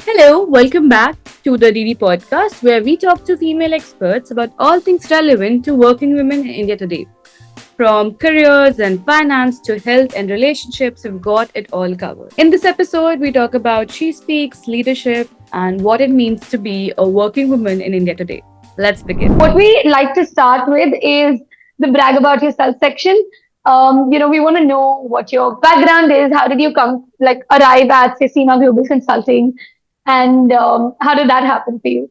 Hello, welcome back to the DD podcast where we talk to female experts about all things relevant to working women in India today. From careers and finance to health and relationships, we've got it all covered. In this episode, we talk about SheSpeaks, leadership, and what it means to be a working woman in India today. Let's begin. What we like to start with is the brag about yourself section. We want to know what your background is. How did you arrive at, say, Seema Global Consulting? And how did that happen for you?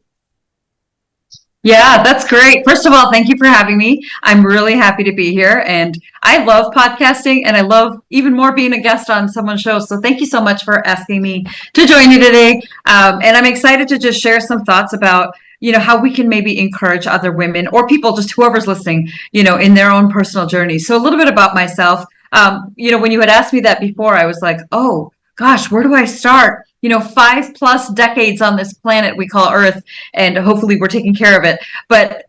Yeah, that's great. First of all, thank you for having me. I'm really happy to be here. And I love podcasting and I love even more being a guest on someone's show. So thank you so much for asking me to join you today. And I'm excited to just share some thoughts about how we can maybe encourage other women or people, just whoever's listening, in their own personal journey. So a little bit about myself. When you had asked me that before, I was like, oh gosh, where do I start? 5+ decades on this planet we call Earth, and hopefully we're taking care of it. But,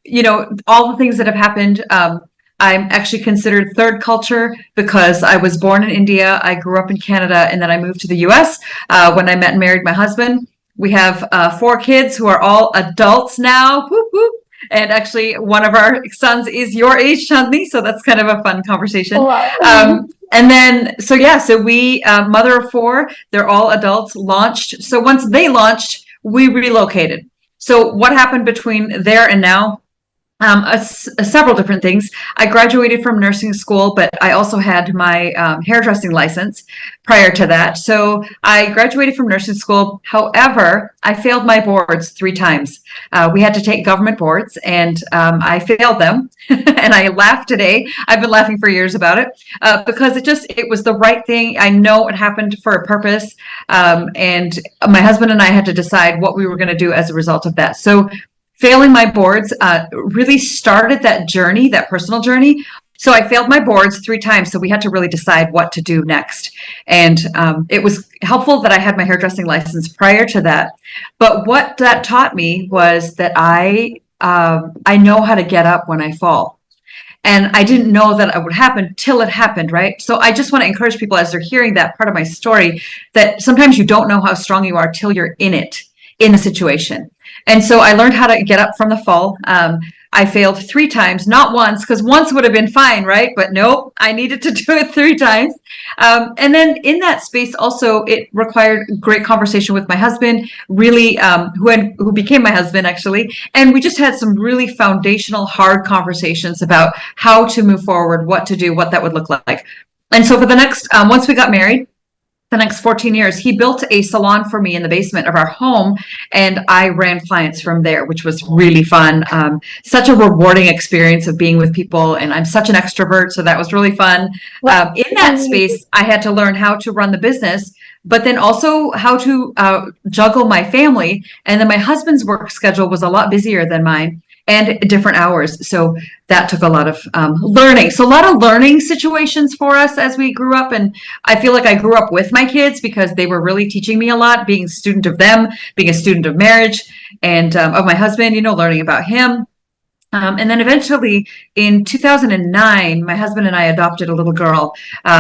all the things that have happened, I'm actually considered third culture because I was born in India. I grew up in Canada, and then I moved to the US when I met and married my husband. We have 4 kids who are all adults now. Whoop, whoop. And actually, one of our sons is your age, Chandni. So that's kind of a fun conversation. Wow. And then, so we, mother of 4, they're all adults, launched. So once they launched, we relocated. So what happened between there and now? Several different things. I graduated from nursing school, but I also had my hairdressing license prior to that. So I graduated from nursing school. However, I failed my boards 3 times. We had to take government boards, and I failed them. And I laugh today. I've been laughing for years about it because it was the right thing. I know it happened for a purpose. And my husband and I had to decide what we were going to do as a result of that. So failing my boards really started that journey, that personal journey. So I failed my boards 3 times. So we had to really decide what to do next. And it was helpful that I had my hairdressing license prior to that. But what that taught me was that I know how to get up when I fall. And I didn't know that it would happen till it happened, right? So I just want to encourage people as they're hearing that part of my story, that sometimes you don't know how strong you are till you're in it, in a situation. And so I learned how to get up from the fall. I failed 3 times, not once, because once would have been fine, right? But nope, I needed to do it 3 times. And then in that space also, it required great conversation with my husband, really, who became my husband, actually. And we just had some really foundational, hard conversations about how to move forward, what to do, what that would look like. And so for the next, once we got married, the next 14 years, he built a salon for me in the basement of our home, and I ran clients from there, which was really fun. Such a rewarding experience of being with people, and I'm such an extrovert, so that was really fun. In that space, I had to learn how to run the business, but then also how to juggle my family. And then my husband's work schedule was a lot busier than mine, and different hours. So that took a lot of learning. So a lot of learning situations for us as we grew up. And I feel like I grew up with my kids because they were really teaching me a lot, being a student of them, being a student of marriage, and of my husband, learning about him. And then eventually in 2009, my husband and I adopted a little girl.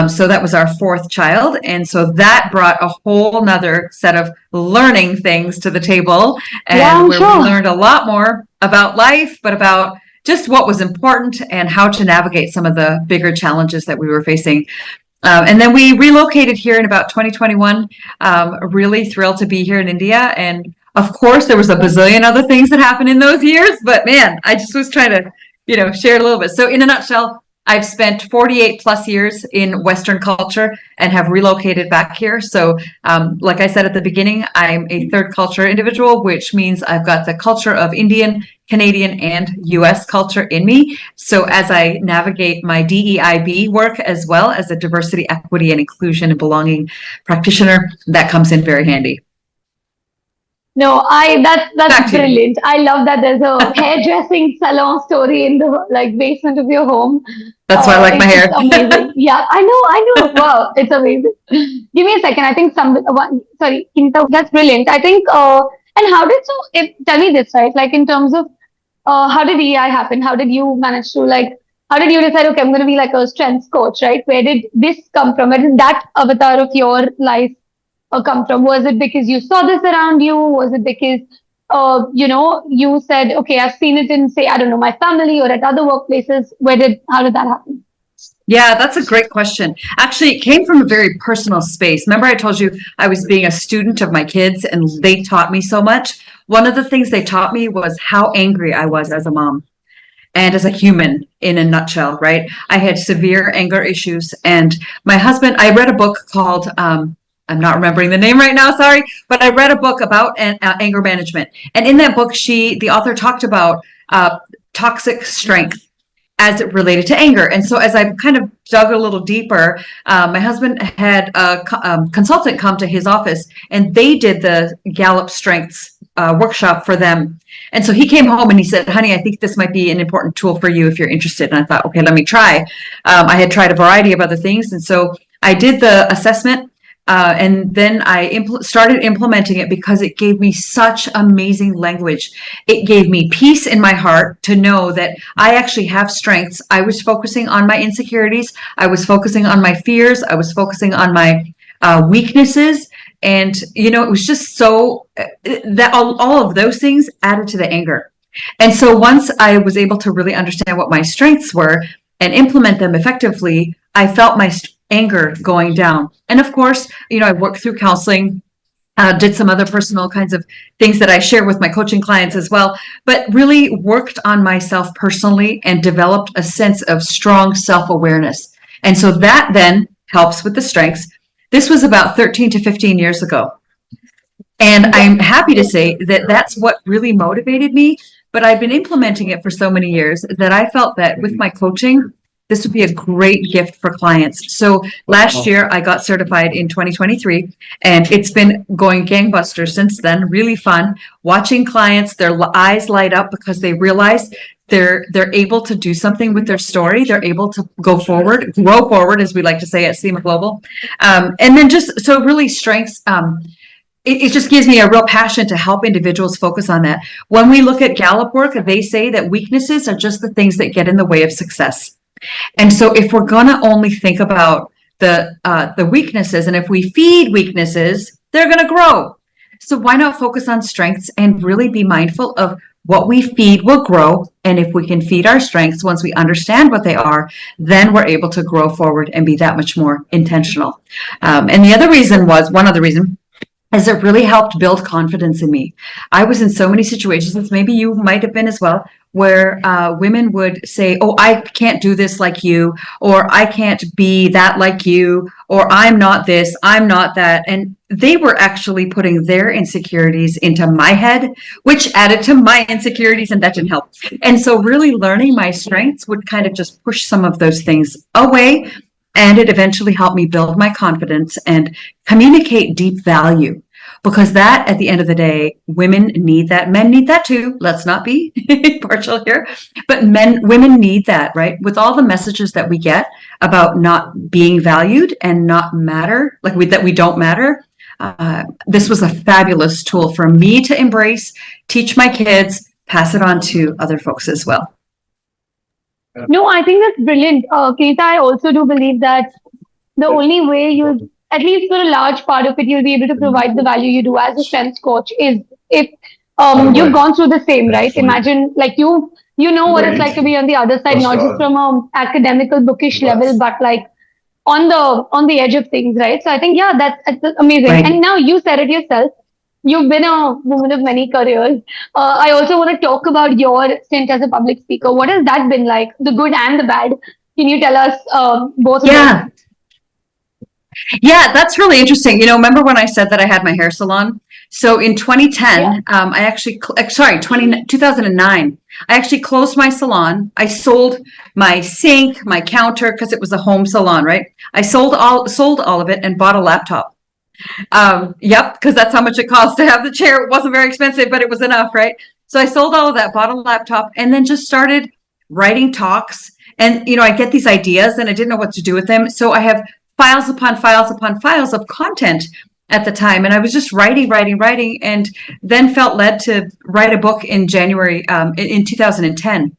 So that was our 4th child. And so that brought a whole nother set of learning things to the table, and we learned a lot more about life, but about just what was important and how to navigate some of the bigger challenges that we were facing. And then we relocated here in about 2021. Really thrilled to be here in India. And of course, there was a bazillion other things that happened in those years, but man, I just was trying to, share it a little bit. So in a nutshell, I've spent 48+ years in Western culture and have relocated back here. So like I said at the beginning, I'm a third culture individual, which means I've got the culture of Indian, Canadian, and US culture in me. So as I navigate my DEIB work, as well as a diversity, equity, and inclusion and belonging practitioner, that comes in very handy. No, that's brilliant. I love that there's a hairdressing salon story in the basement of your home. That's why I like my hair. It's amazing. Yeah, I know. Wow, it's amazing. Give me a second. I think sorry, Kinita, that's brilliant. I think and tell me this, right? Like in terms of how did EI happen? How did you manage to how did you decide, okay, I'm going to be like a strengths coach, right? Where did this come from? Where did that avatar of your life come from? Was it because you saw this around you? Was it because you said, okay, I've seen it in, say, I don't know, my family or at other workplaces? How did that happen? Yeah, that's a great question. Actually, it came from a very personal space. Remember, I told you I was being a student of my kids and they taught me so much. One of the things they taught me was how angry I was as a mom and as a human in a nutshell, right? I had severe anger issues. And my husband, I read a book called, I'm not remembering the name right now, sorry, but I read a book about anger management. And in that book, the author talked about toxic strength as it related to anger. And so as I kind of dug a little deeper, my husband had a consultant come to his office and they did the Gallup Strengths workshop for them. And so he came home and he said, honey, I think this might be an important tool for you if you're interested. And I thought, okay, let me try. I had tried a variety of other things. And so I did the assessment. And then I started implementing it because it gave me such amazing language. It gave me peace in my heart to know that I actually have strengths. I was focusing on my insecurities. I was focusing on my fears. I was focusing on my weaknesses. And, it was just so that all of those things added to the anger. And so once I was able to really understand what my strengths were and implement them effectively, I felt my anger going down. And of course, I worked through counseling, did some other personal kinds of things that I share with my coaching clients as well, but really worked on myself personally and developed a sense of strong self-awareness. And so that then helps with the strengths. This was about 13 to 15 years ago. And I'm happy to say that that's what really motivated me. But I've been implementing it for so many years that I felt that with my coaching, this would be a great gift for clients. So last year I got certified in 2023 and it's been going gangbusters since then. Really fun watching clients, their eyes light up because they realize they're able to do something with their story. They're able to go forward, grow forward, as we like to say at Seema Global. And then just so really strengths, it just gives me a real passion to help individuals focus on that. When we look at Gallup work, they say that weaknesses are just the things that get in the way of success. And so if we're going to only think about the weaknesses, and if we feed weaknesses, they're going to grow. So why not focus on strengths and really be mindful of what we feed will grow. And if we can feed our strengths, once we understand what they are, then we're able to grow forward and be that much more intentional. And one other reason is it really helped build confidence in me. I was in so many situations, maybe you might have been as well, where women would say, oh, I can't do this like you, or I can't be that like you, or I'm not this, I'm not that. And they were actually putting their insecurities into my head, which added to my insecurities, and that didn't help. And so really learning my strengths would kind of just push some of those things away. And it eventually helped me build my confidence and communicate deep value. Because that, at the end of the day, women need that. Men need that too. Let's not be partial here. But women need that, right? With all the messages that we get about not being valued and not matter, that we don't matter, this was a fabulous tool for me to embrace, teach my kids, pass it on to other folks as well. No, I think that's brilliant. Kinita, I also do believe that the only way you, at least for a large part of it, you'll be able to provide the value you do as a strengths coach is if you've gone through the same, right? Imagine like you know what it's like to be on the other side, not just from a academical bookish level, but like on the edge of things, right? So I think, yeah, that's amazing. Right. And now you said it yourself. You've been a woman of many careers. I also want to talk about your stint as a public speaker. What has that been like, the good and the bad? Can you tell us both of them? Yeah, that's really interesting. Remember when I said that I had my hair salon? So in 2010, I actually, 2009, I actually closed my salon. I sold my sink, my counter, because it was a home salon, right? I sold all of it and bought a laptop. Because that's how much it cost to have the chair. It wasn't very expensive, but it was enough, right? So I sold all of that, bought a laptop, and then just started writing talks. And, I get these ideas and I didn't know what to do with them. So I have files upon files upon files of content at the time. And I was just writing, and then felt led to write a book in January, in 2010.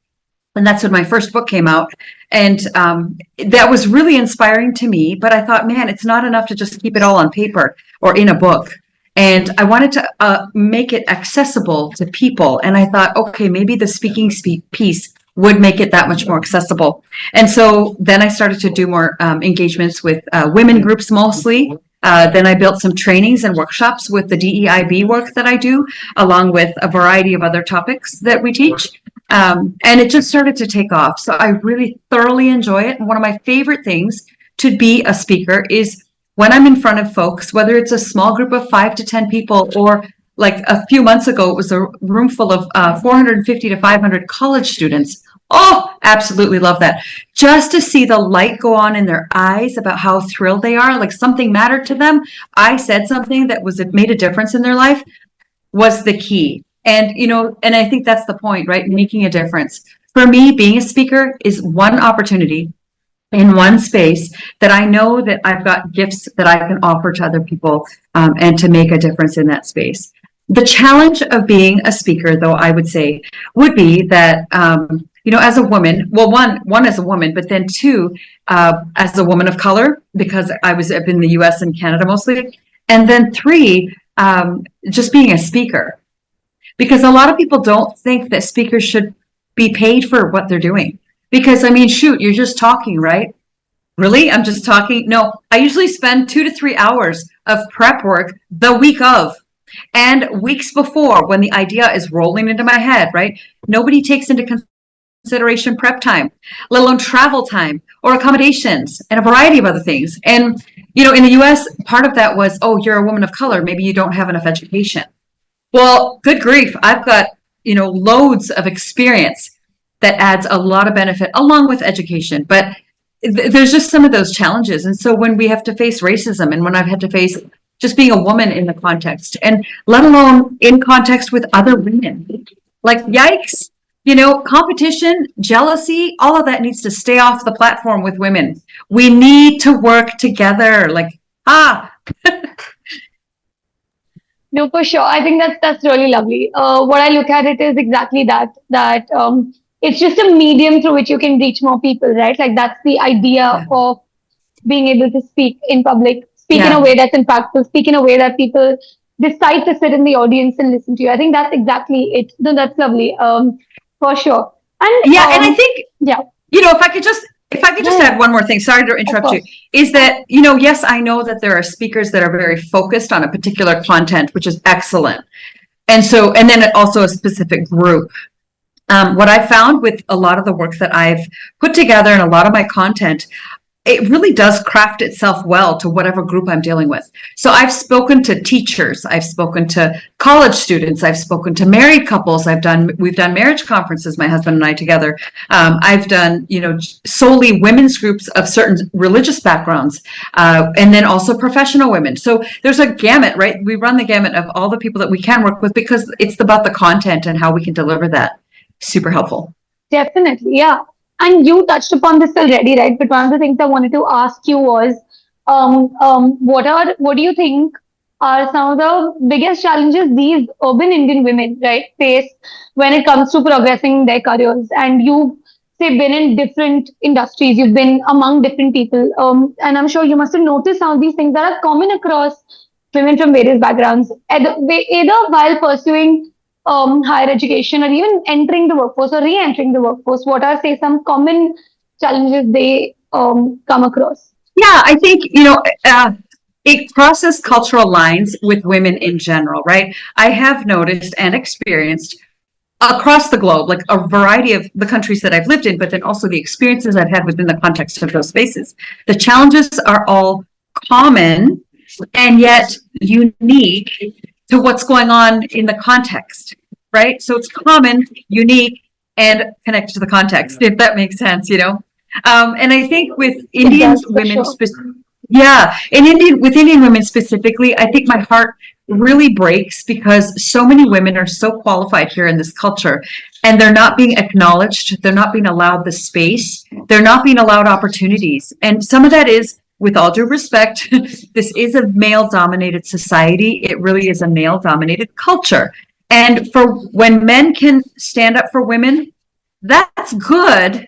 And that's when my first book came out. And that was really inspiring to me. But I thought, man, it's not enough to just keep it all on paper or in a book. And I wanted to make it accessible to people. And I thought, okay, maybe the speaking piece would make it that much more accessible. And so then I started to do more engagements with women groups mostly. Then I built some trainings and workshops with the DEIB work that I do, along with a variety of other topics that we teach. And it just started to take off. So I really thoroughly enjoy it. And one of my favorite things to be a speaker is when I'm in front of folks, whether it's a small group of 5 to 10 people, or like a few months ago, it was a room full of 450 to 500 college students. Oh, absolutely love that. Just to see the light go on in their eyes about how thrilled they are, like something mattered to them. I said something that made a difference in their life was the key. And, and I think that's the point, right? Making a difference. For me, being a speaker is one opportunity in one space that I know that I've got gifts that I can offer to other people, and to make a difference in that space. The challenge of being a speaker, though, I would say, would be that, as a woman, well, one as a woman, but then two, as a woman of color, because I've been in the US and Canada mostly, and then three, just being a speaker. Because a lot of people don't think that speakers should be paid for what they're doing. Because, shoot, you're just talking, right? Really? I'm just talking? No, I usually spend 2 to 3 hours of prep work the week of, and weeks before, when the idea is rolling into my head, right? Nobody takes into consideration prep time, let alone travel time or accommodations and a variety of other things. And, in the US, part of that was, oh, you're a woman of color. Maybe you don't have enough education. Well, good grief. I've got, loads of experience that adds a lot of benefit along with education. But there's just some of those challenges. And so when we have to face racism, and when I've had to face just being a woman in the context, and let alone in context with other women, like, yikes, competition, jealousy, all of that needs to stay off the platform with women. We need to work together. No, for sure. I think that's really lovely. What I look at it is exactly that it's just a medium through which you can reach more people, right? Like, that's the idea of being able to speak in public, speak in a way that's impactful, speak in a way that people decide to sit in the audience and listen to you. I think that's exactly it. No, that's lovely. For sure. And and I think if I could just add one more thing, sorry to interrupt you, is that, yes, I know that there are speakers that are very focused on a particular content, which is excellent. And then also a specific group. What I found with a lot of the work that I've put together and a lot of my content, it really does craft itself well to whatever group I'm dealing with. So I've spoken to teachers, I've spoken to college students, I've spoken to married couples, we've done marriage conferences, my husband and I together. I've done, solely women's groups of certain religious backgrounds, and then also professional women. So there's a gamut, right? We run the gamut of all the people that we can work with, because it's about the content and how we can deliver that. Super helpful. Definitely, yeah. And you touched upon this already, right? But one of the things I wanted to ask you was, what do you think are some of the biggest challenges these urban Indian women, right, face when it comes to progressing their careers? And you've, say, been in different industries, you've been among different people, and I'm sure you must have noticed some of these things that are common across women from various backgrounds, either while pursuing higher education, or even entering the workforce or re-entering the workforce. What are, say, some common challenges they come across? Yeah, I think, it crosses cultural lines with women in general, right? I have noticed and experienced across the globe, like a variety of the countries that I've lived in, but then also the experiences I've had within the context of those spaces. The challenges are all common and yet unique to what's going on in the context, right? So it's common, unique, and connected to the context, if that makes sense, And I think with Indian women, with Indian women specifically, I think my heart really breaks, because so many women are so qualified here in this culture, and they're not being acknowledged, they're not being allowed the space, they're not being allowed opportunities. And some of that is, with all due respect, this is a male-dominated society. It really is a male-dominated culture. And for when men can stand up for women, that's good.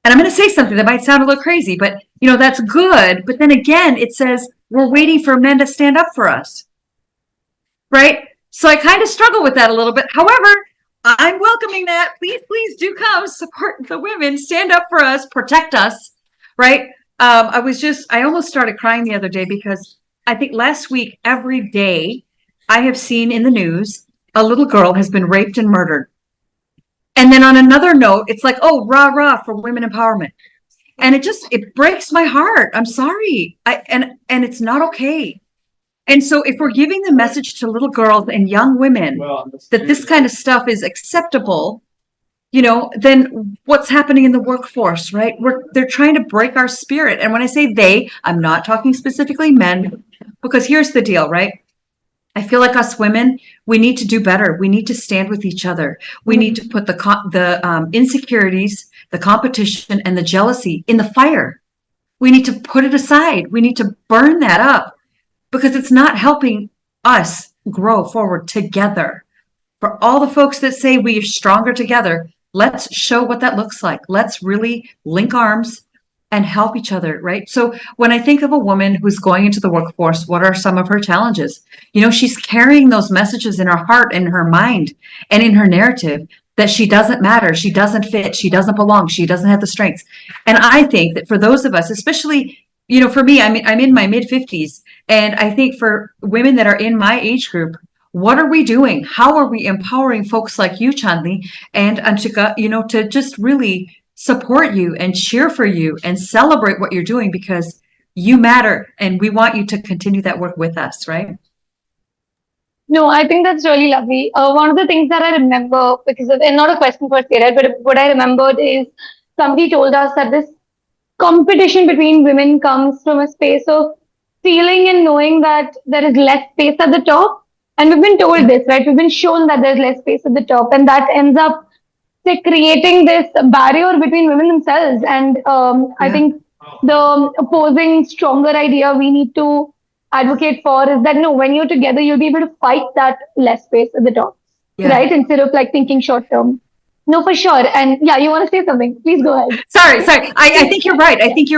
And I'm going to say something that might sound a little crazy, but that's good. But then again, it says we're waiting for men to stand up for us. Right? So I kind of struggle with that a little bit. However, I'm welcoming that. Please do come support the women, stand up for us, protect us. Right? I almost started crying the other day because I think last week, every day I have seen in the news, a little girl has been raped and murdered. And then on another note, it's like, oh, rah, rah for women empowerment. And it breaks my heart. I'm sorry. And it's not okay. And so if we're giving the message to little girls and young women that this kind of stuff is acceptable, then what's happening in the workforce, right? They're trying to break our spirit. And when I say they, I'm not talking specifically men, because here's the deal, right? I feel like us women, we need to do better. We need to stand with each other. We need to put the insecurities, the competition, and the jealousy in the fire. We need to put it aside. We need to burn that up because it's not helping us grow forward together. For all the folks that say we are stronger together, let's show what that looks like. Let's really link arms and help each other, right? So when I think of a woman who's going into the workforce, what are some of her challenges? She's carrying those messages in her heart and her mind and in her narrative that she doesn't matter, she doesn't fit, she doesn't belong, she doesn't have the strengths. And I think that for those of us, especially, for me, I'm in my mid-50s, and I think for women that are in my age group, what are we doing? How are we empowering folks like you, Chandni, and Anshika, to just really support you and cheer for you and celebrate what you're doing because you matter and we want you to continue that work with us, right? No, I think that's really lovely. One of the things that I remember, and not a question per se, right, but what I remembered is somebody told us that this competition between women comes from a space of feeling and knowing that there is less space at the top. And we've been told this, right? We've been shown that there's less space at the top, and that ends up creating this barrier between women themselves. And I think the opposing stronger idea we need to advocate for is that no, when you're together, you'll be able to fight that less space at the top, right? Instead of thinking short term. No, for sure. And yeah, you want to say something? Please go ahead. Sorry. I think you're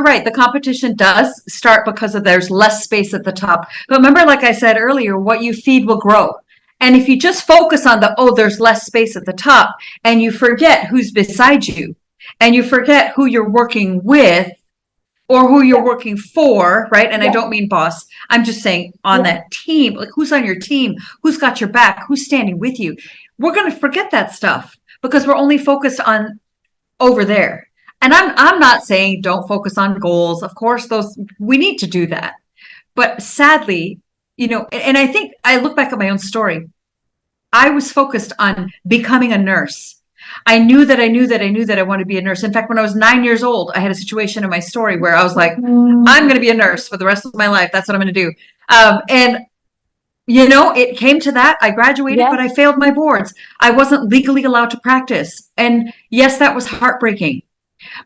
right. The competition does start because there's less space at the top. But remember, like I said earlier, what you feed will grow. And if you just focus on there's less space at the top, and you forget who's beside you, and you forget who you're working with, or who you're working for, right? And I don't mean boss. I'm just saying on that team, like who's on your team, who's got your back, who's standing with you. We're going to forget that stuff because we're only focused on over there. And I'm not saying don't focus on goals. Of course, we need to do that. But sadly, and I think I look back at my own story. I was focused on becoming a nurse. I knew that I wanted to be a nurse. In fact, when I was 9 years old, I had a situation in my story where I was like, I'm going to be a nurse for the rest of my life. That's what I'm going to do. And it came to that. I graduated, but I failed my boards. I wasn't legally allowed to practice. And yes, that was heartbreaking.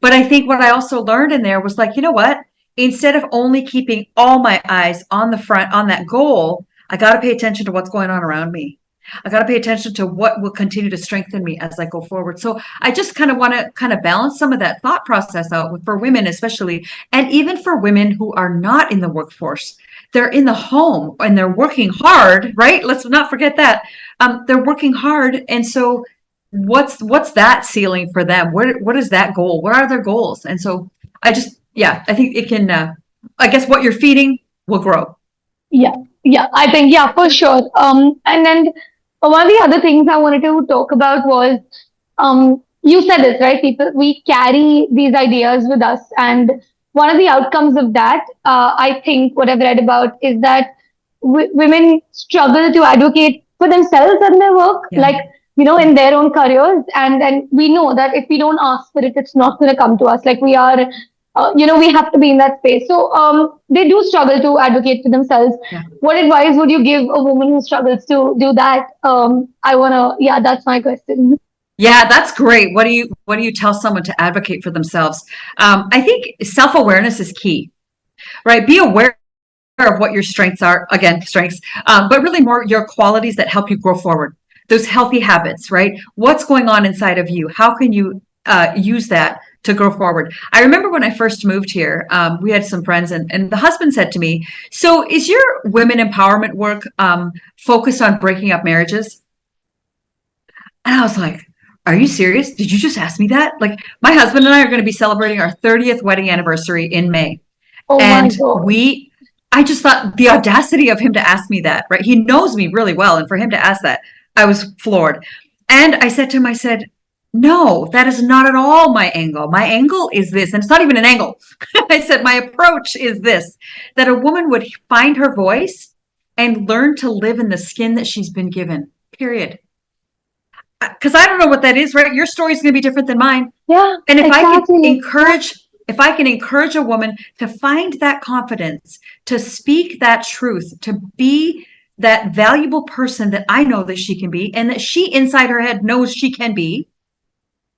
But I think what I also learned in there was like, you know what? Instead of only keeping all my eyes on the front, on that goal, I got to pay attention to what's going on around me. I got to pay attention to what will continue to strengthen me as I go forward. So I just kind of want to balance some of that thought process out for women, especially, and even for women who are not in the workforce. They're in the home and they're working hard, right? Let's not forget that. They're working hard. And so what's that ceiling for them? What is that goal? What are their goals? And so I think it can, I guess what you're feeding will grow. Yeah, I think, for sure. And then one of the other things I wanted to talk about was, you said this, right? We carry these ideas with us. And one of the outcomes of that, I think what I've read about is that women struggle to advocate for themselves and their work, in their own careers. And we know that if we don't ask for it, it's not going to come to us. Like we are, we have to be in that space. So they do struggle to advocate for themselves. What advice would you give a woman who struggles to do that? That's my question. Yeah, that's great. What do you tell someone to advocate for themselves? I think self-awareness is key, right? Be aware of what your strengths are, again, strengths, but really more your qualities that help you grow forward. those healthy habits, right? What's going on inside of you? How can you use that to go forward? I remember when I first moved here, we had some friends, and the husband said to me, "So is your women empowerment work focused on breaking up marriages?" And I was like, "Are you serious? Did you just ask me that?" Like, my husband and I are going to be celebrating our 30th wedding anniversary in May. Oh my And God. I just thought the audacity of him to ask me that, right? He knows me really well. And for him to ask that, I was floored. And I said to him, I said, "No, that is not at all my angle. My angle is this." And it's not even an angle. I said, "My approach is this, that a woman would find her voice and learn to live in the skin that she's been given, period." Because I don't know what that is, right? Your story is going to be different than mine. Yeah, And exactly. if I can encourage a woman to find that confidence, to speak that truth, to be that valuable person that I know that she can be, and that she inside her head knows she can be,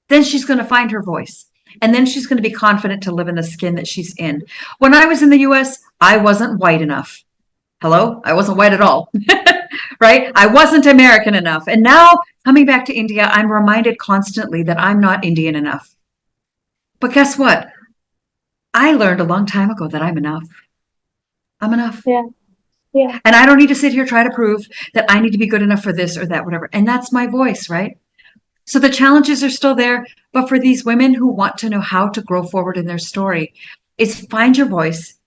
then she's going to find her voice. And then she's going to be confident to live in the skin that she's in. When I was in the US, I wasn't white enough. Hello? I wasn't white at all. Right? I wasn't American enough. And now coming back to India, I'm reminded constantly that I'm not Indian enough. But guess what? I learned a long time ago that I'm enough. I'm enough. Yeah, yeah. And I don't need to sit here try to prove that I need to be good enough for this or that, whatever. And that's my voice, right? So the challenges are still there. But for these women who want to know how to grow forward in their story, is find your voice,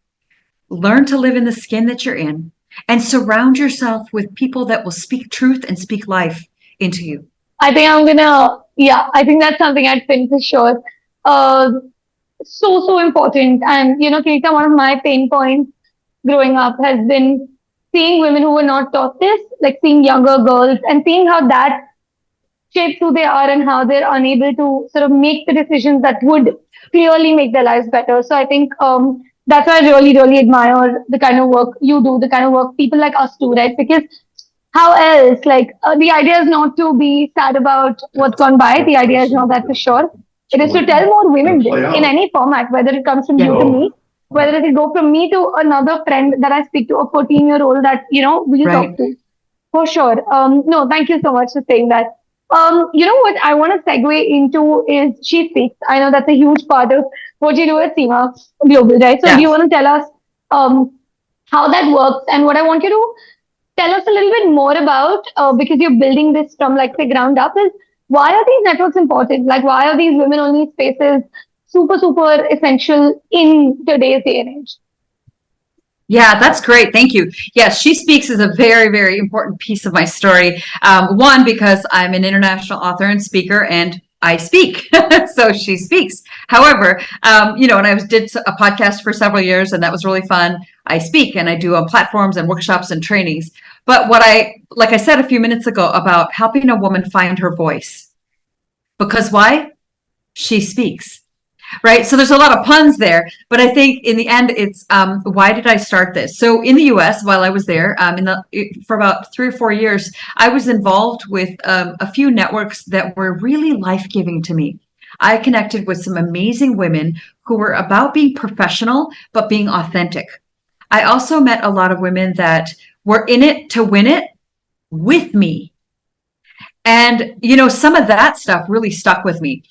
learn to live in the skin that you're in, and surround yourself with people that will speak truth and speak life into you. I think I think that's something I'd pin for sure. Uh, so important. And Kirita, one of my pain points growing up has been seeing women who were not taught this, like seeing younger girls and seeing how that shapes who they are and how they're unable to sort of make the decisions that would clearly make their lives better. So I think that's why I really, really admire the kind of work you do, the kind of work people like us do, right? Because how else? Like, the idea is not to be sad about what's gone by. The idea is not that for sure. It is to tell more women this in any format, whether it comes from you to me, whether it will go from me to another friend that I speak to, a 14-year-old that, we'll Right. talk to. For sure. No, thank you so much for saying that. What I want to segue into is SheSpeaks. I know that's a huge part of what you do at Seema Global, right? So do you Yes. want to tell us how that works? And what I want you to tell us a little bit more about, because you're building this from like the ground up, is why are these networks important? Like, why are these women only spaces super, super essential in today's day and age? Yeah, that's great. Thank you. Yes, She Speaks is a very, very important piece of my story. One, because I'm an international author and speaker, and I speak, so She Speaks. However, and I did a podcast for several years, and that was really fun. I speak, and I do on platforms and workshops and trainings. But like I said a few minutes ago about helping a woman find her voice, because why? She speaks. Right. So there's a lot of puns there, but I think in the end, it's why did I start this? So in the US, while I was there for about 3 or 4 years, I was involved with a few networks that were really life-giving to me. I connected with some amazing women who were about being professional, but being authentic. I also met a lot of women that were in it to win it with me. And, some of that stuff really stuck with me.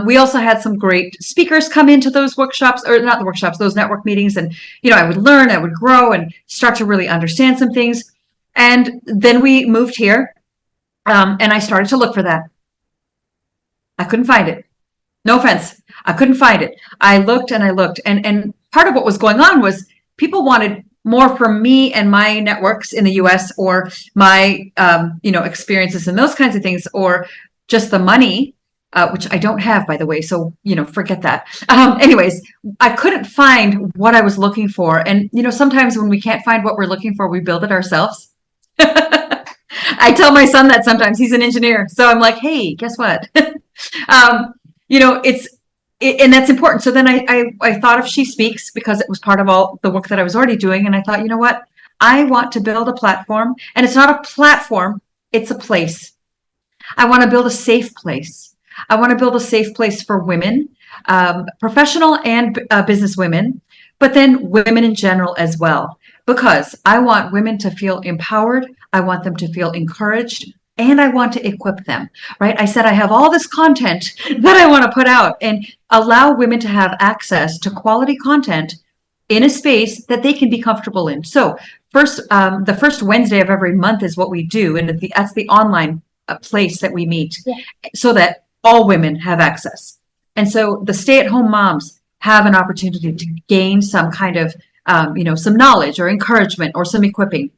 We also had some great speakers come into those workshops, or not the workshops, those network meetings. And, I would learn, I would grow and start to really understand some things. And then we moved here, and I started to look for that. I couldn't find it. No offense. I couldn't find it. I looked and I looked. And part of what was going on was people wanted more from me and my networks in the US, or my, experiences and those kinds of things, or just the money. Which I don't have, by the way, so, forget that. Anyways, I couldn't find what I was looking for. And, sometimes when we can't find what we're looking for, we build it ourselves. I tell my son that sometimes. He's an engineer. So I'm like, hey, guess what? And that's important. So then I thought of She Speaks, because it was part of all the work that I was already doing. And I thought, you know what? I want to build a platform. And it's not a platform, it's a place. I want to build a safe place. I want to build a safe place for women, professional and business women, but then women in general as well, because I want women to feel empowered. I want them to feel encouraged. and I want to equip them, right? I said, I have all this content that I want to put out and allow women to have access to quality content in a space that they can be comfortable in. So the first Wednesday of every month is what we do. And that's the online place that we meet so that all women have access. And so the stay-at-home moms have an opportunity to gain some kind of, some knowledge or encouragement or some equipping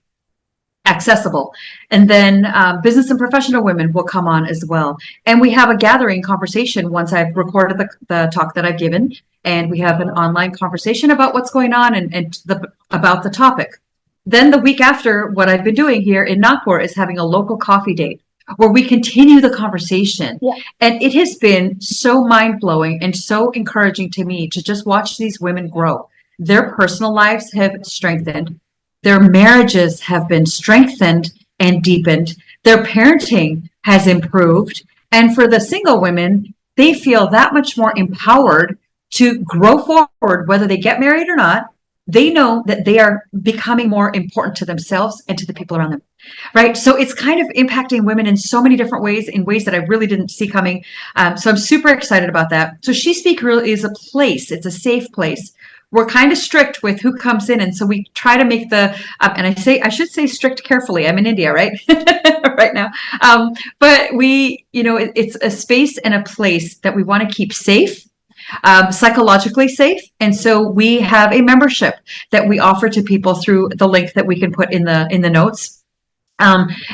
accessible. And then business and professional women will come on as well. And we have a gathering conversation once I've recorded the talk that I've given. And we have an online conversation about what's going on and about the topic. Then the week after, what I've been doing here in Nagpur is having a local coffee date where we continue the conversation. Yeah. And it has been so mind-blowing and so encouraging to me to just watch these women grow. Their personal lives have strengthened. Their marriages have been strengthened and deepened. Their parenting has improved. And for the single women, they feel that much more empowered to grow forward, whether they get married or not. They know that they are becoming more important to themselves and to the people around them, right? So it's kind of impacting women in so many different ways, in ways that I really didn't see coming. So I'm super excited about that. So SheSpeak really is a place. It's a safe place. We're kind of strict with who comes in. And so we try to make and I should say strict carefully. I'm in India, right? right now. But it's a space and a place that we want to keep safe. Psychologically safe. And so we have a membership that we offer to people through the link that we can put in the notes.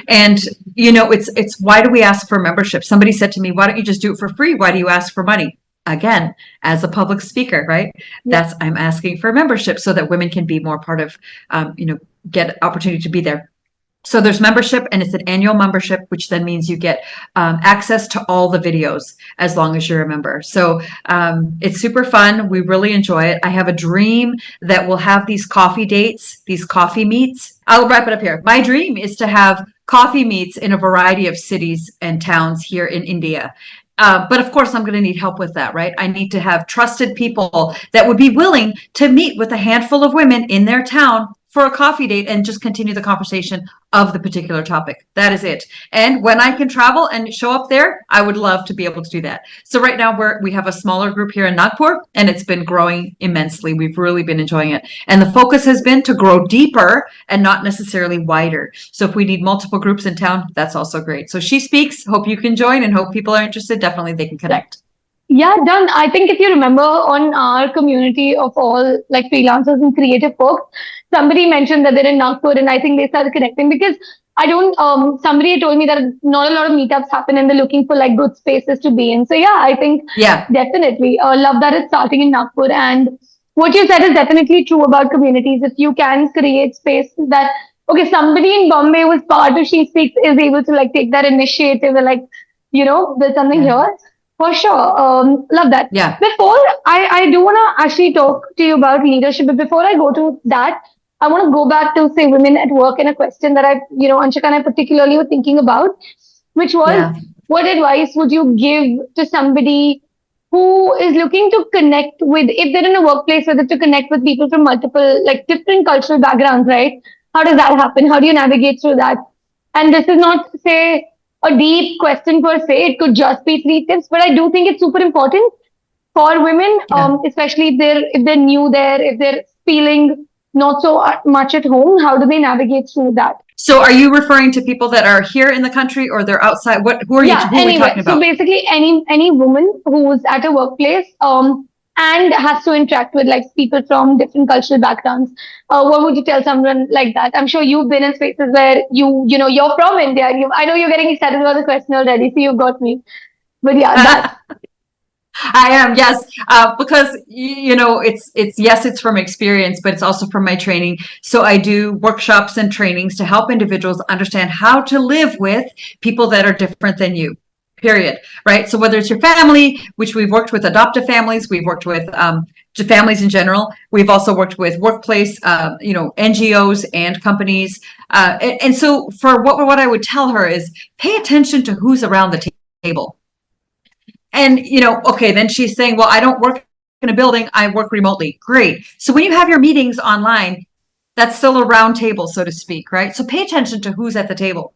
It's why do we ask for membership? Somebody said to me, why don't you just do it for free? Why do you ask for money? Again, as a public speaker, right? Yeah. I'm asking for membership so that women can be more part of, get opportunity to be there. So there's membership, and it's an annual membership, which then means you get access to all the videos as long as you're a member. So it's super fun. We really enjoy it. I have a dream that we'll have these coffee dates, these coffee meets. I'll wrap it up here. My dream is to have coffee meets in a variety of cities and towns here in India. But of course, I'm going to need help with that, right? I need to have trusted people that would be willing to meet with a handful of women in their town for a coffee date and just continue the conversation of the particular topic. That is it. And when I can travel and show up there, I would love to be able to do that. So right now we have a smaller group here in Nagpur, and it's been growing immensely. We've really been enjoying it. And the focus has been to grow deeper and not necessarily wider. So if we need multiple groups in town, that's also great. So SheSpeaks, hope you can join and hope people are interested. Definitely they can connect. Yeah, done. I think if you remember on our community of all like freelancers and creative folks, somebody mentioned that they're in Nagpur, and I think they started connecting because somebody told me that not a lot of meetups happen and they're looking for like good spaces to be in. So yeah, I think definitely love that it's starting in Nagpur. And what you said is definitely true about communities. If you can create spaces that, somebody in Bombay who's part of SheSpeaks is able to like take that initiative and like, build something here. For sure. Love that. Yeah. Before, I do want to actually talk to you about leadership, but before I go to that, I want to go back to, say, women at work and a question that Anshika and I particularly were thinking about, which was, what advice would you give to somebody who is looking to connect with, if they're in a workplace, whether to connect with people from multiple, like different cultural backgrounds, right? How does that happen? How do you navigate through that? And this is not, say, a deep question per se. It could just be 3 tips, but I do think it's super important for women, especially if they're new there, if they're feeling not so much at home. How do they navigate through that? So, are you referring to people that are here in the country or they're outside? Who are we talking about? So basically, any woman who's at a workplace and has to interact with like people from different cultural backgrounds. What would you tell someone like that? I'm sure you've been in spaces where you're from India. I know you're getting excited about the question already, so you've got me. But yeah, that. I am, yes, because it's from experience, but it's also from my training. So I do workshops and trainings to help individuals understand how to live with people that are different than you. Period. Right. So whether it's your family, which we've worked with adoptive families, we've worked with families in general. We've also worked with workplace, NGOs and companies. And so for what I would tell her is pay attention to who's around the table. And, then she's saying, well, I don't work in a building. I work remotely. Great. So when you have your meetings online, that's still a round table, so to speak. Right. So pay attention to who's at the table.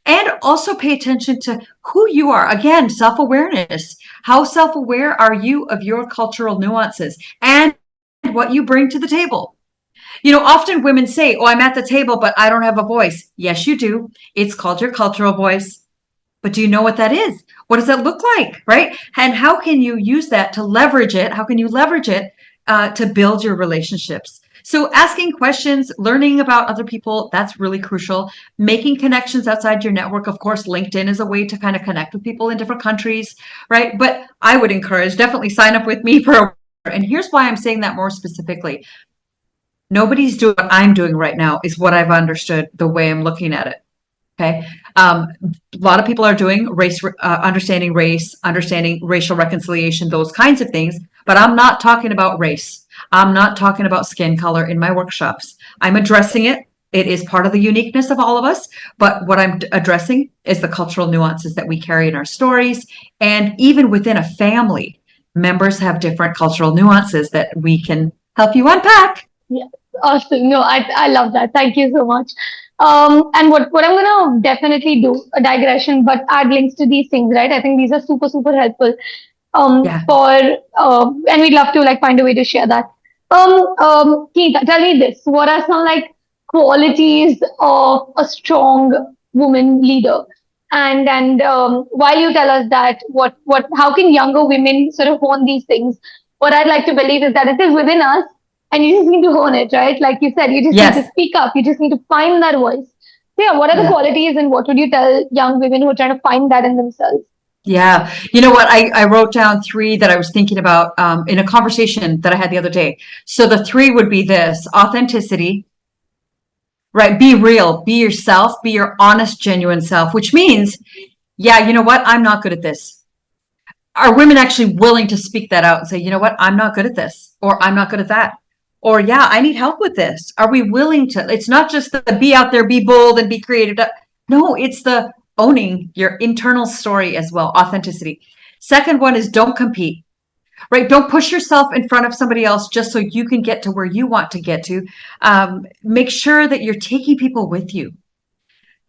And also pay attention to who you are. Again, self-awareness. How self-aware are you of your cultural nuances and what you bring to the table? Often women say, oh, I'm at the table, but I don't have a voice. Yes, you do. It's called your cultural voice. But do you know what that is? What does that look like, right? And how can you use that to leverage it? How can you leverage it to build your relationships? So asking questions, learning about other people, that's really crucial. Making connections outside your network. Of course, LinkedIn is a way to kind of connect with people in different countries, right? But I would encourage, definitely sign up with me and here's why I'm saying that more specifically. Nobody's doing what I'm doing right now is what I've understood the way I'm looking at it. Okay. A lot of people are doing race, understanding race, understanding racial reconciliation, those kinds of things. But I'm not talking about race. I'm not talking about skin color in my workshops. I'm addressing it. It is part of the uniqueness of all of us. But what I'm addressing is the cultural nuances that we carry in our stories. And even within a family, members have different cultural nuances that we can help you unpack. Yeah, awesome. No, I love that. Thank you so much. And what I'm gonna definitely do a digression, but add links to these things, right? I think these are super super helpful. Yeah. And we'd love to like find a way to share that. Keith, tell me this: what are some like qualities of a strong woman leader? And while you tell us that, how can younger women sort of hone these things? What I'd like to believe is that it is within us, and you just need to hone it, right? Like you said, you just need to Yes. speak up. You just need to find that voice. So yeah, what are the Yeah. qualities, and what would you tell young women who are trying to find that in themselves? Yeah. You know what? I wrote down three that I was thinking about in a conversation that I had the other day. So the three would be this: authenticity, right? Be real, be yourself, be your honest, genuine self, which means, yeah, you know what? I'm not good at this. Are women actually willing to speak that out and say, you know what? I'm not good at this, or I'm not good at that, or yeah, I need help with this. Are we willing to? It's not just the be out there, be bold, and be creative. No, it's the owning your internal story as well. Authenticity. Second one is don't compete, right? Don't push yourself in front of somebody else just so you can get to where you want to get to. Make sure that you're taking people with you.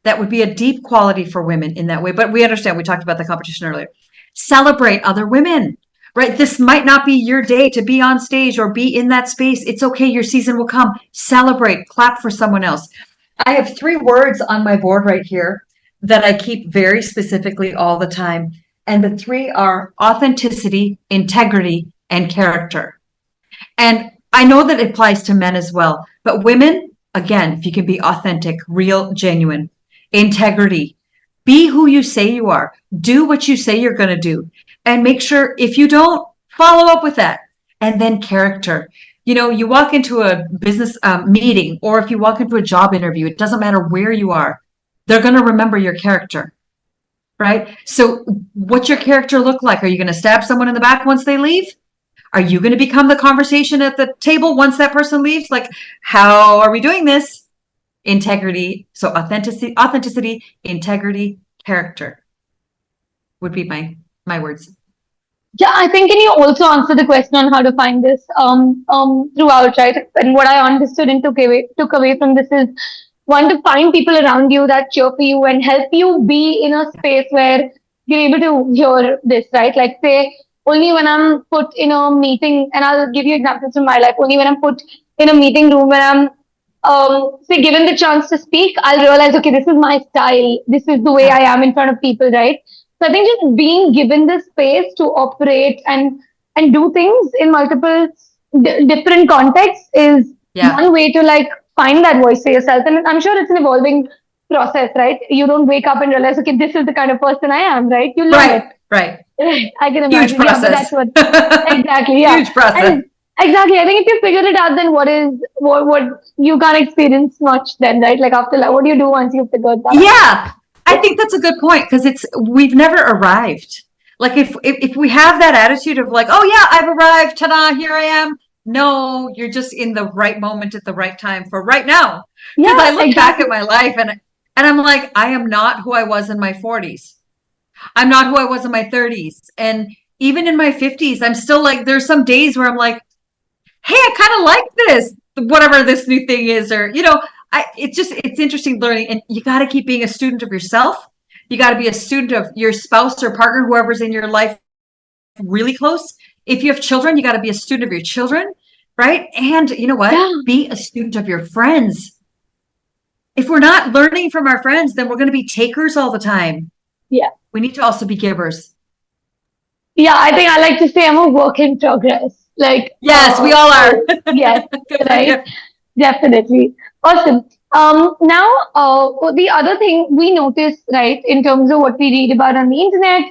That would be a deep quality for women in that way. But we understand, we talked about the competition earlier. Celebrate other women, right? This might not be your day to be on stage or be in that space. It's okay. Your season will come. Celebrate, clap for someone else. I have three words on my board right here that I keep very specifically all the time. And the three are authenticity, integrity, and character. And I know that it applies to men as well. But women, again, if you can be authentic, real, genuine, integrity, be who you say you are, do what you say you're going to do, and make sure if you don't, follow up with that. And then character. You walk into a business meeting, or if you walk into a job interview, it doesn't matter where you are, they're going to remember your character, right? So what's your character look like? Are you going to stab someone in the back once they leave? Are you going to become the conversation at the table once that person leaves? Like, how are we doing this? Integrity. So authenticity, integrity, character would be my words. Yeah, I think can you also answer the question on how to find this throughout, right? And what I understood and took away from this is one, to find people around you that cheer for you and help you be in a space where you're able to hear this, right? Like say only when I'm put in a meeting, and I'll give you examples from my life, only when I'm put in a meeting room when I'm say given the chance to speak, I'll realize, okay, this is my style, this is the way I am in front of people, right? So I think just being given the space to operate and do things in multiple different contexts is one way to like find that voice for yourself. And I'm sure it's an evolving process, right? You don't wake up and realize, okay, this is the kind of person I am, right? You learn it. Right. I can Huge imagine. Yeah, but process. that's what exactly. Yeah. Huge process. And exactly. I think if you figure it out, then what you can't experience much then, right? Like after like, what do you do once you've figured that out? Yeah. I think that's a good point because we've never arrived. Like if we have that attitude of like, oh yeah, I've arrived, ta-da, here I am. No, you're just in the right moment at the right time for right now. Because Yeah, I look back exactly. at my life and I'm like, I am not who I was in my 40s. I'm not who I was in my 30s. And even in my 50s, I'm still like, there's some days where I'm like, hey, I kind of like this, whatever this new thing is, or it's interesting learning, and you got to keep being a student of yourself You got to be a student of your spouse or partner, whoever's in your life really close. If you have children, you got to be a student of your children, right? And you know what? Yeah. Be a student of your friends. If we're not learning from our friends, then we're going to be takers all the time. Yeah. We need to also be givers. Yeah, I think I like to say I'm a work in progress. Like, Yes, we all are. yes, Good for you. right? Definitely. Awesome. Now, the other thing we notice, right, in terms of what we read about on the internet,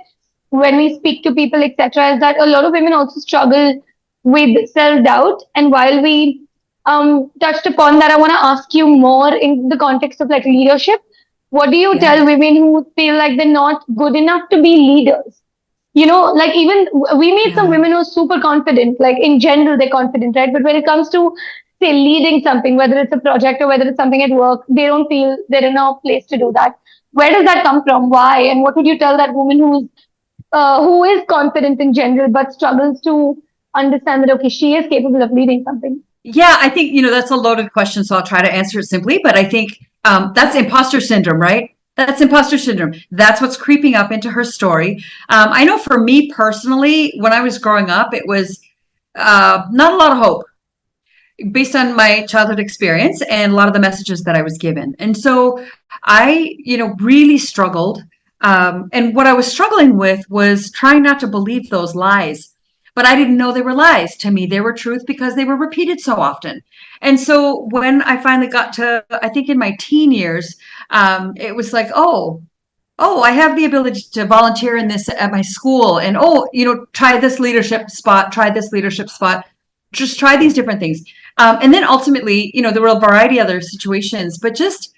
when we speak to people, etc., is that a lot of women also struggle with self-doubt. And while we touched upon that, I want to ask you more in the context of like leadership. What do you Yeah. tell women who feel like they're not good enough to be leaders? Like even we meet some Yeah. women who are super confident, like in general, they're confident, right? But when it comes to, say, leading something, whether it's a project or whether it's something at work, they don't feel they're in a place to do that. Where does that come from? Why? And what would you tell that woman who is confident in general but struggles to understand that, okay, she is capable of leading something? Yeah, I think, that's a loaded question, so I'll try to answer it simply. But I think that's imposter syndrome, right? That's imposter syndrome. That's what's creeping up into her story. I know for me personally, when I was growing up, it was not a lot of hope based on my childhood experience and a lot of the messages that I was given. And so I, really struggled. And what I was struggling with was trying not to believe those lies. But I didn't know they were lies. To me, they were truth because they were repeated so often. And so when I finally got to, I think in my teen years, it was like, oh, I have the ability to volunteer in this at my school. And, try this leadership spot, just try these different things. And then ultimately, there were a variety of other situations, but just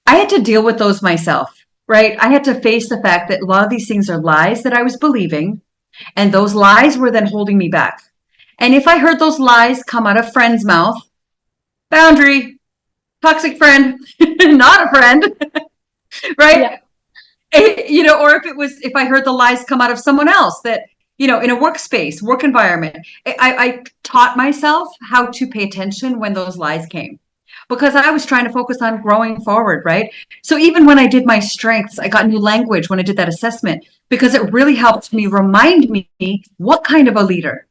I had to deal with those myself, right? I had to face the fact that a lot of these things are lies that I was believing, and those lies were then holding me back. And if I heard those lies come out of friend's mouth, boundary, toxic friend, not a friend, right? Yeah. Or if I heard the lies come out of someone else that, in a workspace, work environment, I taught myself how to pay attention when those lies came because I was trying to focus on growing forward, right? So even when I did my strengths, I got new language when I did that assessment because it really helped me remind me what kind of a leader.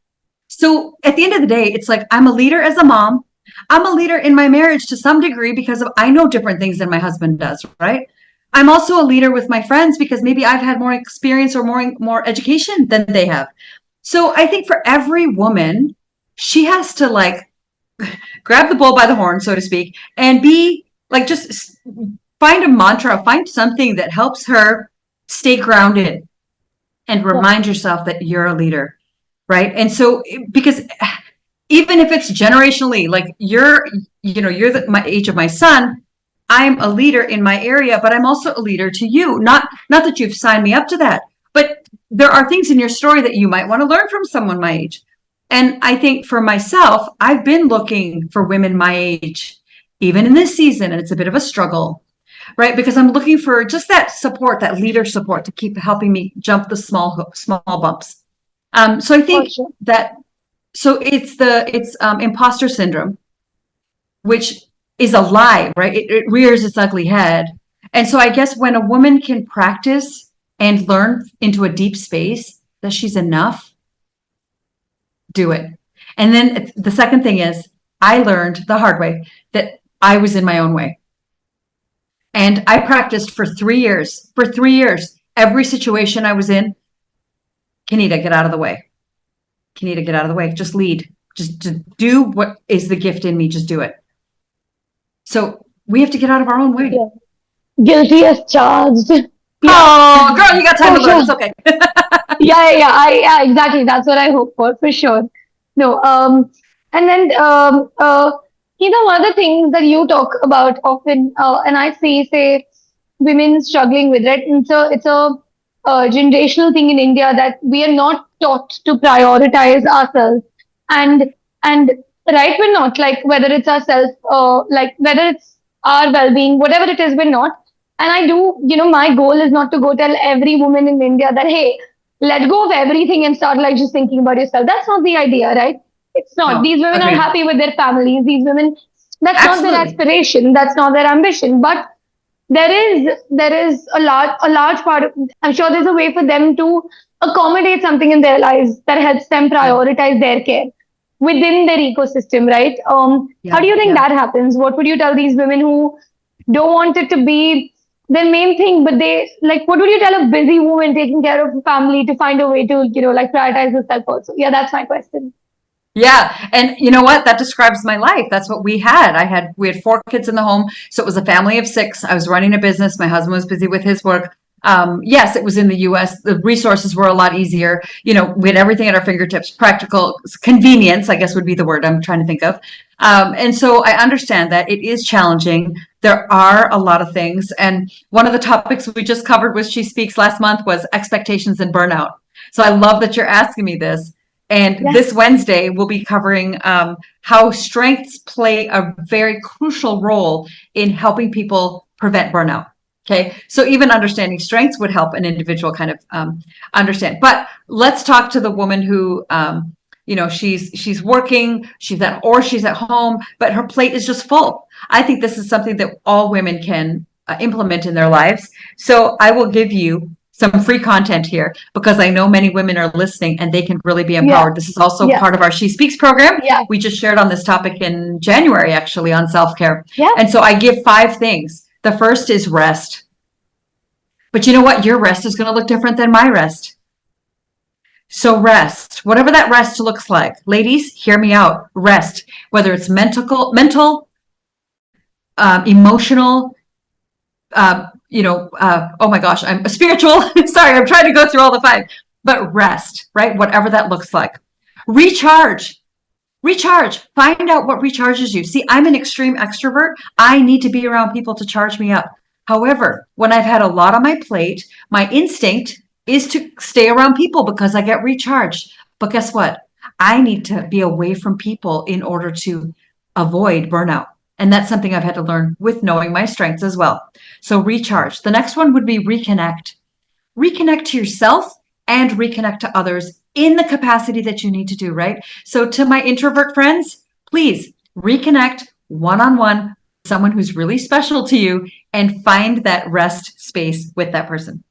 So at the end of the day, it's like I'm a leader as a mom. I'm a leader in my marriage to some degree because I know different things than my husband does, right? I'm also a leader with my friends because maybe I've had more experience or more education than they have. So I think for every woman, she has to like grab the bull by the horn, so to speak, and be like, just find a mantra, find something that helps her stay grounded and remind yourself that you're a leader, right? And so, because even if it's generationally, like you're my age of my son, I'm a leader in my area, but I'm also a leader to you. Not that you've signed me up to that, but there are things in your story that you might want to learn from someone my age. And I think for myself, I've been looking for women my age, even in this season, and it's a bit of a struggle, right? Because I'm looking for just that support, that leader support to keep helping me jump the small bumps. So I think that, so it's imposter syndrome, which is a lie, right? It rears its ugly head. And so I guess when a woman can practice and learn into a deep space that she's enough, do it. And then the second thing is I learned the hard way that I was in my own way. And I practiced for 3 years. For 3 years, every situation I was in, Kinita, get out of the way. Kinita, get out of the way. Just lead. Just to do what is the gift in me. Just do it. So we have to get out of our own way. Yeah. Guilty as charged. Oh, girl, you got time to learn. It's okay. Yeah, exactly. That's what I hope for sure. No, and then one of the things that you talk about often, and I see, say, women struggling with, right? It's a generational thing in India that we are not taught to prioritize ourselves, and and right, we're not, like, whether it's ourselves, like whether it's our well-being, whatever it is, we're not. And I do, my goal is not to go tell every woman in India that, hey, let go of everything and start like just thinking about yourself. That's not the idea, right? It's not. No, These women are happy with their families. These women, that's not their absolutely. aspiration. That's not their ambition. But there is a large part of, I'm sure there's a way for them to accommodate something in their lives that helps them Yeah. prioritize their care within their ecosystem, right? How Yeah. do you think Yeah. that happens? What would you tell these women who don't want it to be their main thing, but they like, what would you tell a busy woman taking care of a family to find a way to, like prioritize herself also? Yeah, that's my question. Yeah. And you know what? That describes my life. That's what we had. We had 4 kids in the home. So it was a family of 6. I was running a business. My husband was busy with his work. Yes, it was in the US. The resources were a lot easier. We had everything at our fingertips, practical convenience, I guess would be the word I'm trying to think of. And so I understand that it is challenging. There are a lot of things. And one of the topics we just covered with SheSpeaks last month was expectations and burnout. So I love that you're asking me this. And Yeah. this Wednesday, we'll be covering how strengths play a very crucial role in helping people prevent burnout. Okay, so even understanding strengths would help an individual kind of understand. But let's talk to the woman who, she's working, she's at home, but her plate is just full. I think this is something that all women can implement in their lives. So I will give you some free content here because I know many women are listening and they can really be empowered. Yeah. This is also Yeah. part of our She Speaks program. Yeah. We just shared on this topic in January, actually, on self-care. Yeah. And so I give 5 things. The first is rest. But you know what? Your rest is going to look different than my rest. So rest, whatever that rest looks like. Ladies, hear me out. Rest, whether it's mental, emotional, oh my gosh, I'm spiritual. Sorry, I'm trying to go through all the 5, but rest, right? Whatever that looks like. Recharge. Find out what recharges you. See, I'm an extreme extrovert. I need to be around people to charge me up. However, when I've had a lot on my plate, my instinct is to stay around people because I get recharged. But guess what? I need to be away from people in order to avoid burnout. And that's something I've had to learn with knowing my strengths as well. So recharge. The next one would be reconnect. Reconnect to yourself and reconnect to others in the capacity that you need to do, right? So to my introvert friends, please reconnect one-on-one with someone who's really special to you and find that rest space with that person.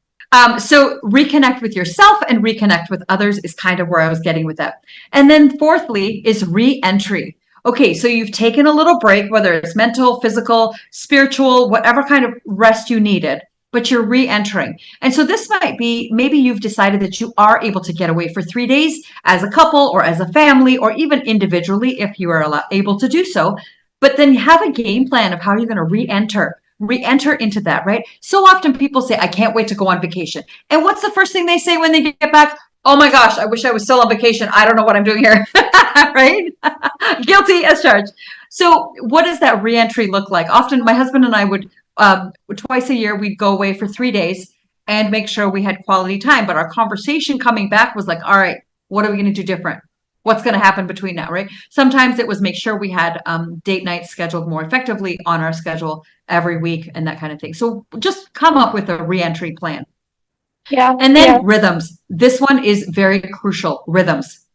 So reconnect with yourself and reconnect with others is kind of where I was getting with that. And then fourthly is re-entry. Okay, so you've taken a little break, whether it's mental, physical, spiritual, whatever kind of rest you needed, but you're re-entering. And so this might be, maybe you've decided that you are able to get away for 3 days as a couple or as a family or even individually if you are able to do so. But then you have a game plan of how you're going to re-enter into that, right? So often people say, I can't wait to go on vacation. And what's the first thing they say when they get back? Oh my gosh, I wish I was still on vacation. I don't know what I'm doing here, right? Guilty as charged. So what does that reentry look like? Often my husband and I would, twice a year, we'd go away for 3 days and make sure we had quality time. But our conversation coming back was like, all right, what are we going to do different? What's going to happen between now, right? Sometimes it was make sure we had date nights scheduled more effectively on our schedule every week and that kind of thing. So just come up with a reentry plan. Yeah. And then rhythms. This one is very crucial. Rhythms.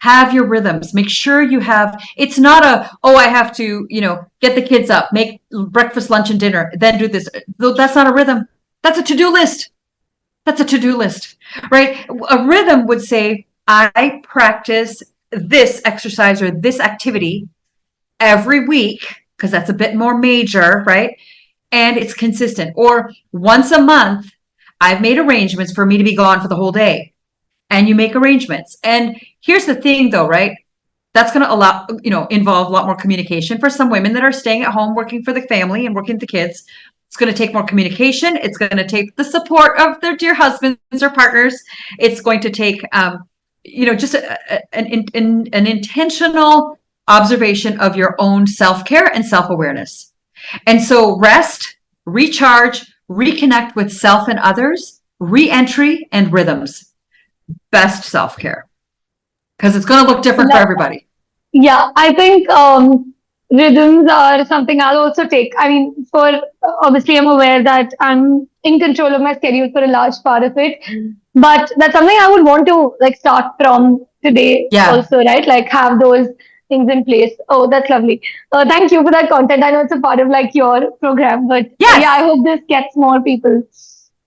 Have your rhythms. Make sure you have, it's not I have to, get the kids up, make breakfast, lunch, and dinner, then do this. That's not a rhythm. That's a to-do list. Right? A rhythm would say, I practice this exercise or this activity every week, because that's a bit more major, right? And it's consistent. Or once a month, I've made arrangements for me to be gone for the whole day. And you make arrangements. And here's the thing though, right? That's going to involve a lot more communication for some women that are staying at home, working for the family and working with the kids. It's going to take more communication. It's going to take the support of their dear husbands or partners. It's going to take, just an intentional observation of your own self-care and self-awareness. And so rest, recharge, reconnect with self and others, re-entry, and rhythms. Best self-care. Because it's going to look different for everybody. Yeah, I think rhythms are something I'll also take. I mean, obviously, I'm aware that I'm in control of my schedule for a large part of it, but that's something I would want to start from today also, right? Like have those, things in place. Oh, that's lovely. Thank you for that content. I know it's a part of like your program, but Yes. yeah, I hope this gets more people.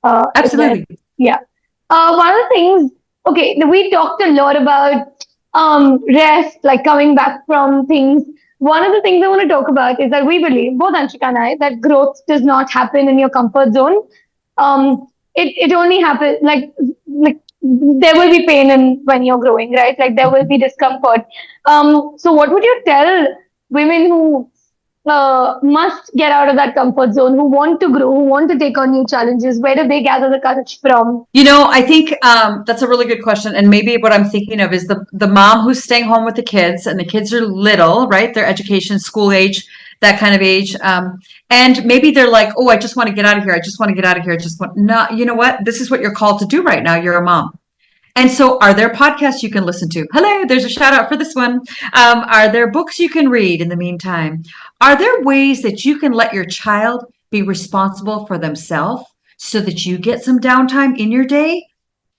Absolutely. Yeah. One of the things, okay, we talked a lot about rest, like coming back from things. One of the things I want to talk about is that we believe, both Anshika and I, that growth does not happen in your comfort zone. It only happens like there will be pain in when you're growing, right? Like there will be discomfort. So what would you tell women who must get out of that comfort zone, who want to grow, who want to take on new challenges? Where do they gather the courage from? I think that's a really good question. And maybe what I'm thinking of is the mom who's staying home with the kids, and the kids are little, right? They're education, school age, that kind of age. And maybe they're like, oh, I just want to get out of here. I just want to get out of here. I just want, no, you know what? This is what you're called to do right now. You're a mom. And so are there podcasts you can listen to? Hello, there's a shout out for this one. Are there books you can read in the meantime? Are there ways that you can let your child be responsible for themselves so that you get some downtime in your day?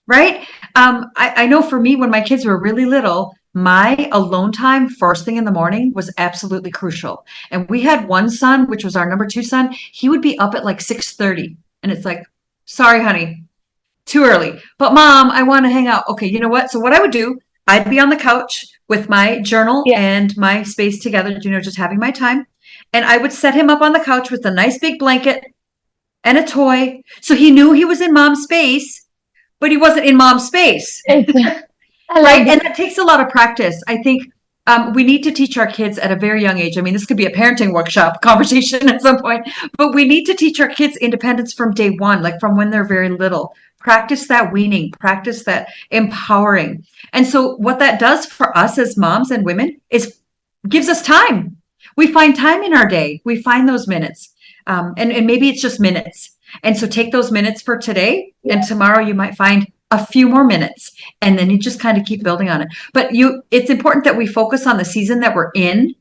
Right? I know for me, when my kids were really little, my alone time first thing in the morning was absolutely crucial. And we had one son, which was our number 2 son. He would be up at like 6:30. And it's like, sorry, honey, too early. But mom, I want to hang out. Okay, you know what? So what I would do, I'd be on the couch with my journal and my space together, just having my time. And I would set him up on the couch with a nice big blanket and a toy. So he knew he was in mom's space, but he wasn't in mom's space. Right? And that takes a lot of practice. I think we need to teach our kids at a very young age. I mean, this could be a parenting workshop conversation at some point, but we need to teach our kids independence from day one, like from when they're very little. Practice that weaning, practice that empowering. And so what that does for us as moms and women is gives us time. We find time in our day. We find those minutes. And maybe it's just minutes. And so take those minutes for today, and tomorrow you might find a few more minutes, and then you just kind of keep building on it. But it's important that we focus on the season that we're in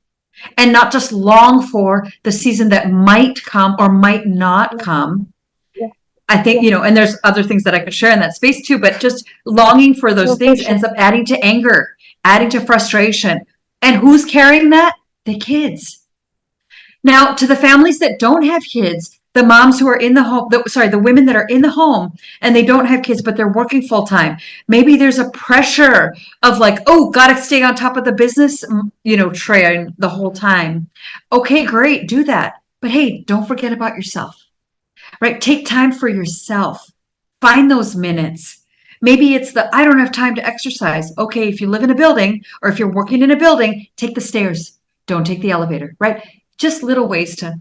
and not just long for the season that might come or might not come. I think, and there's other things that I could share in that space too, but just longing for those things ends up adding to anger, adding to frustration. And who's carrying that? The kids. Now, to the families that don't have kids, the moms who are in the home, the women that are in the home and they don't have kids, but they're working full time. Maybe there's a pressure of like, oh, got to stay on top of the business, train the whole time. Okay, great, do that. But hey, don't forget about yourself. Right? Take time for yourself. Find those minutes. Maybe it's I don't have time to exercise. Okay, if you live in a building or if you're working in a building, take the stairs. Don't take the elevator, right? Just little ways to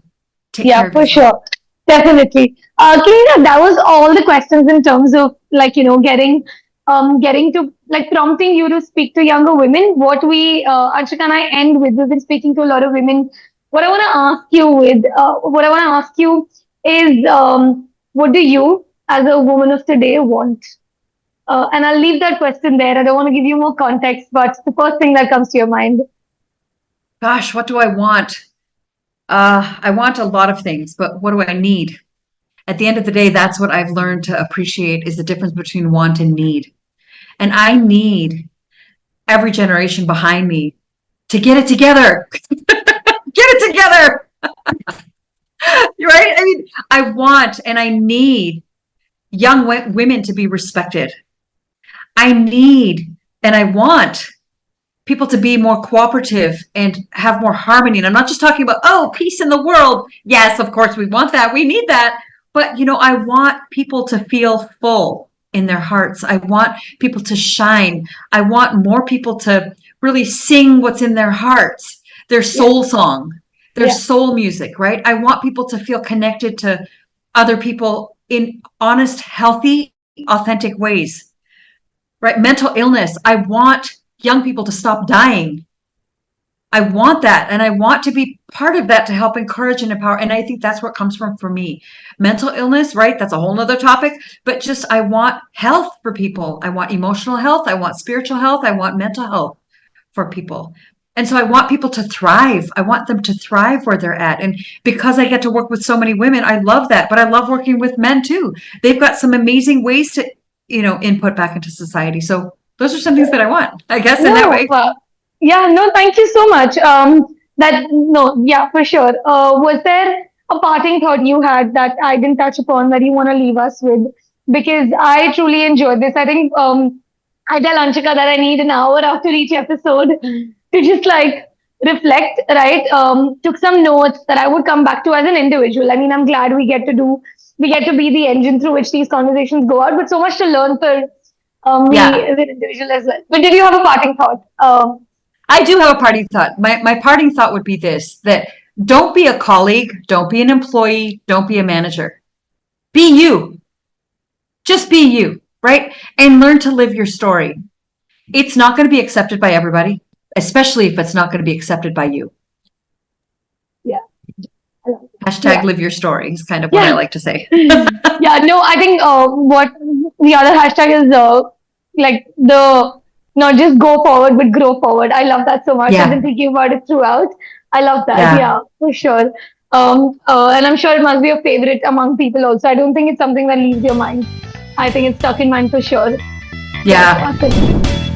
take care of yourself. Yeah, for sure. Definitely. Kinita, that was all the questions in terms of getting to like prompting you to speak to younger women. What Anshika and I end with, we've been speaking to a lot of women. What I want to ask you is, what do you, as a woman of today, want? And I'll leave that question there. I don't want to give you more context, but the first thing that comes to your mind. Gosh, what do I want? I want a lot of things, but what do I need? At the end of the day, that's what I've learned to appreciate is the difference between want and need. And I need every generation behind me to get it together. Get it together. Right? I mean, I want and I need young women to be respected. I need and I want people to be more cooperative and have more harmony. And I'm not just talking about, oh, peace in the world. Yes, of course, we want that. We need that. But, I want people to feel full in their hearts. I want people to shine. I want more people to really sing what's in their hearts, their soul song, their soul music, right? I want people to feel connected to other people in honest, healthy, authentic ways, right? Mental illness. I want young people to stop dying. I want that. And I want to be part of that to help encourage and empower. And I think that's where it comes from for me. Mental illness, right? That's a whole nother topic, but just, I want health for people. I want emotional health. I want spiritual health. I want mental health for people. And so I want people to thrive. I want them to thrive where they're at. And because I get to work with so many women, I love that. But I love working with men too. They've got some amazing ways to, input back into society. So those are some things that I want, I guess, in that way. Yeah, no, thank you so much. No, yeah, for sure. Was there a parting thought you had that I didn't touch upon that you want to leave us with? Because I truly enjoyed this. I think I tell Anshika that I need an hour after each episode to just like reflect, right? Took some notes that I would come back to as an individual. I mean, I'm glad we get to be the engine through which these conversations go out, but so much to learn for me Yeah, as an individual as well. But did you have a parting thought? I do have a parting thought. My parting thought would be this, that don't be a colleague, don't be an employee, don't be a manager. Be you. Just be you, right? And learn to live your story. It's not going to be accepted by everybody, especially if it's not going to be accepted by you. Yeah. Hashtag Yeah. live your story is kind of what I Yeah. like to say. Yeah. No, I think what the other hashtag is like the not just go forward but grow forward. I love that so much. I've been Yeah, thinking about it throughout. I love that. yeah, Yeah, for sure. And I'm sure it must be a favorite among people also. I don't think it's something that leaves your mind. I think it's stuck in mind for sure. Yes, yeah. awesome.